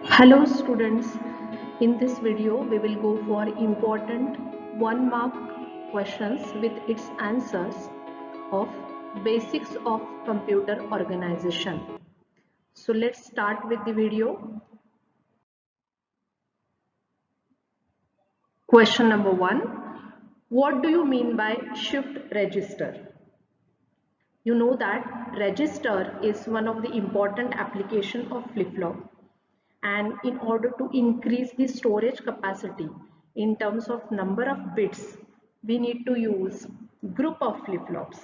Hello students, in this video we will go for important 1 mark questions with its answers of basics of computer organization. So let's start with the video. Question number 1. What do you mean by shift register? You know that register is one of the important application of flip-flop, and in order to increase the storage capacity in terms of number of bits, we need to use group of flip-flops,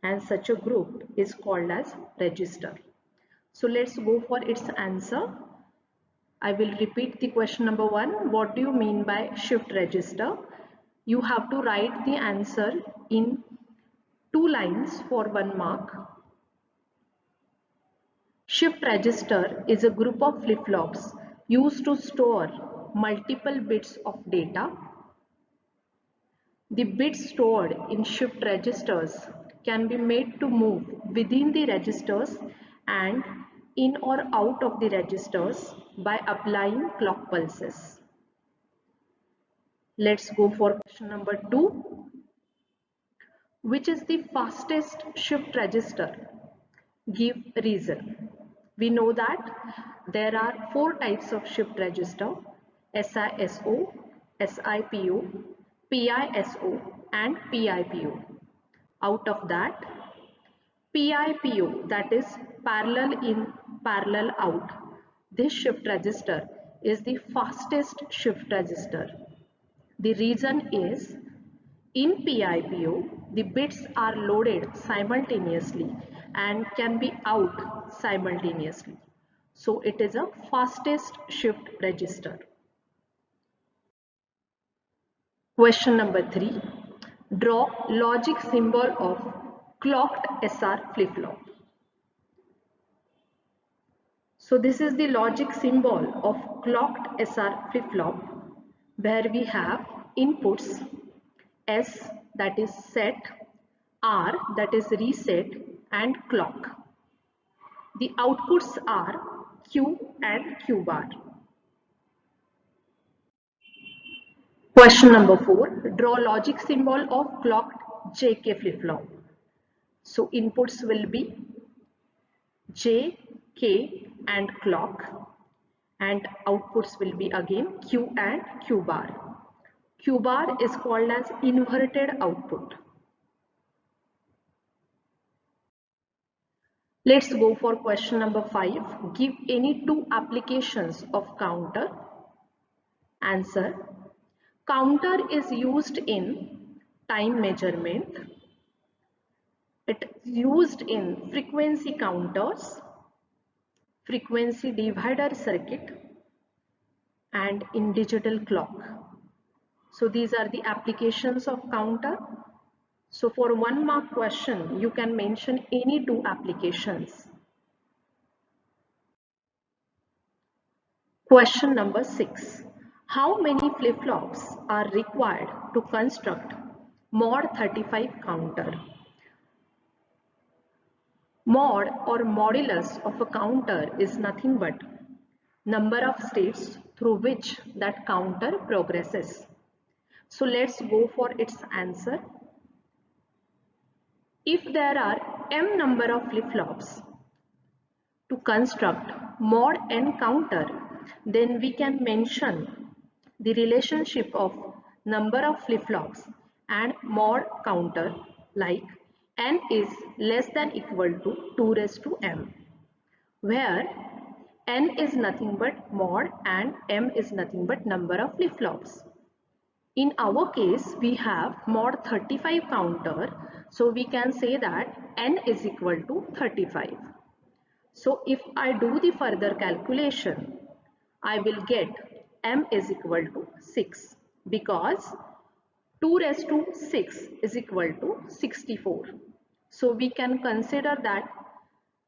and such a group is called as register. So let's go for its answer. I will repeat the question number 1. What do you mean by shift register? You have to write the answer in 2 lines for 1 mark. Shift register is a group of flip-flops used to store multiple bits of data. The bits stored in shift registers can be made to move within the registers and in or out of the registers by applying clock pulses. Let's go for question number 2. Which is the fastest shift register? Give reason. We know that there are 4 types of shift register: SISO, SIPO, PISO and PIPO. Out of that, PIPO, that is parallel in, parallel out, this shift register is the fastest shift register. The reason is, in PIPO, the bits are loaded simultaneously and can be out simultaneously. So it is a fastest shift register. Question number 3. Draw logic symbol of clocked SR flip-flop. So this is the logic symbol of clocked SR flip-flop, where we have inputs S, that is set, R, that is reset, and clock. The outputs are Q and Q bar. Question number 4. Draw logic symbol of clocked JK flip-flop. So inputs will be J, K and clock, and outputs will be again Q and Q bar. Q bar is called as inverted output. Let's go for question number 5. Give any 2 applications of counter. Answer. Counter is used in time measurement. It is used in frequency counters, frequency divider circuit, and in digital clock. So these are the applications of counter. So for 1 mark question, you can mention any 2 applications. Question number 6. How many flip-flops are required to construct mod 35 counter? Mod or modulus of a counter is nothing but number of states through which that counter progresses. So let's go for its answer. If there are m number of flip-flops to construct mod n counter, then we can mention the relationship of number of flip-flops and mod counter like n is less than equal to 2 raised to m, where n is nothing but mod and m is nothing but number of flip-flops. In our case, we have mod 35 counter, so we can say that n is equal to 35. So if I do the further calculation, I will get m is equal to 6, because 2 raised to 6 is equal to 64. So we can consider that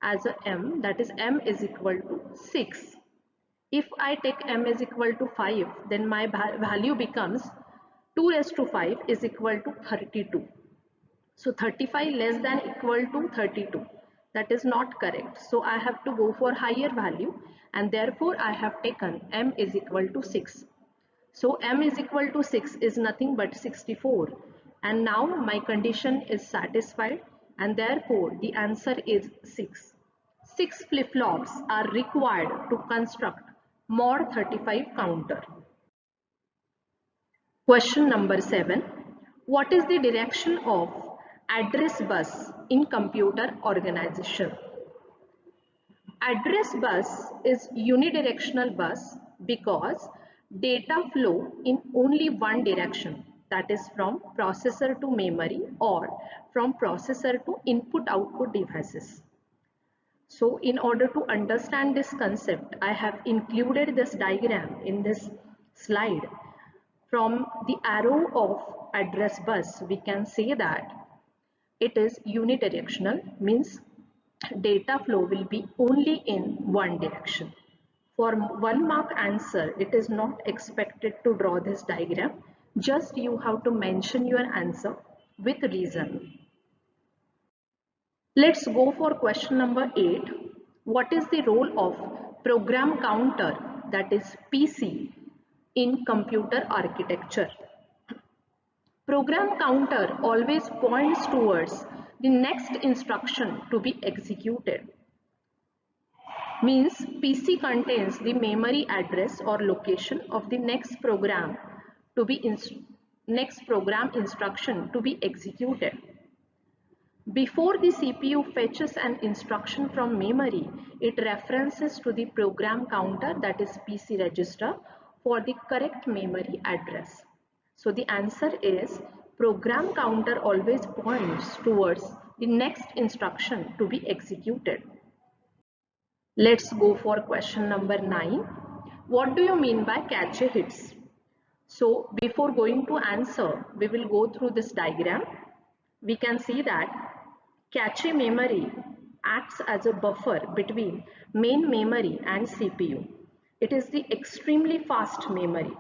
as a m, that is m is equal to 6. If I take m is equal to 5, then my value becomes 2 raised to 5 is equal to 32. So 35 less than equal to 32. That is not correct. So I have to go for higher value, and therefore I have taken m is equal to 6. So m is equal to 6 is nothing but 64, and now my condition is satisfied, and therefore the answer is 6. 6 flip-flops are required to construct mod 35 counter. Question number 7. What is the direction of address bus in computer organization? Address bus is unidirectional bus because data flow in only one direction, that is from processor to memory or from processor to input-output devices. So in order to understand this concept, I have included this diagram in this slide. From the arrow of address bus, we can say that it is unidirectional, means data flow will be only in one direction. For 1 mark answer, it is not expected to draw this diagram. Just you have to mention your answer with reason. Let's go for question number 8. What is the role of program counter, that is PC, in computer architecture? Program counter always points towards the next instruction to be executed. Means PC contains the memory address or location of the next program instruction to be executed. Before the CPU fetches an instruction from memory, it references to the program counter, that is PC register, for the correct memory address. So the answer is program counter always points towards the next instruction to be executed. Let's go for question number 9. What do you mean by cache hits? So before going to answer, we will go through this diagram. We can see that cache memory acts as a buffer between main memory and CPU. It is the extremely fast memory.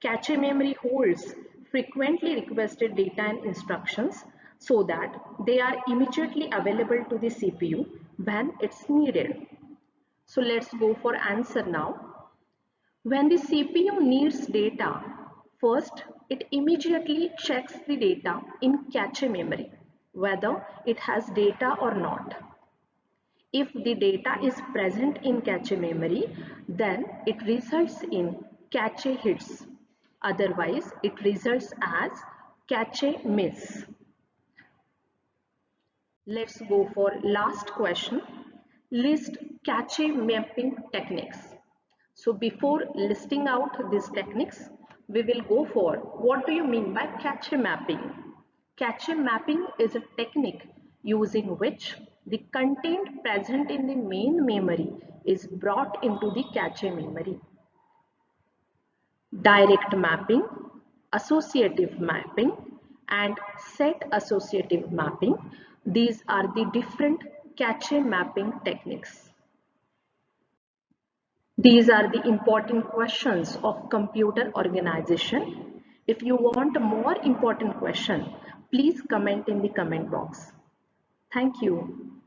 Cache memory holds frequently requested data and instructions so that they are immediately available to the CPU when it's needed. So let's go for answer now. When the CPU needs data, first it immediately checks the data in cache memory, whether it has data or not. If the data is present in cache memory, then it results in cache hits. Otherwise, it results as cache miss. Let's go for last question. List cache mapping techniques. So before listing out these techniques, we will go for what do you mean by cache mapping? Cache mapping is a technique using which the content present in the main memory is brought into the cache memory. Direct mapping, associative mapping, and set associative mapping. These are the different cache mapping techniques. These are the important questions of computer organization. If you want a more important question, please comment in the comment box. Thank you.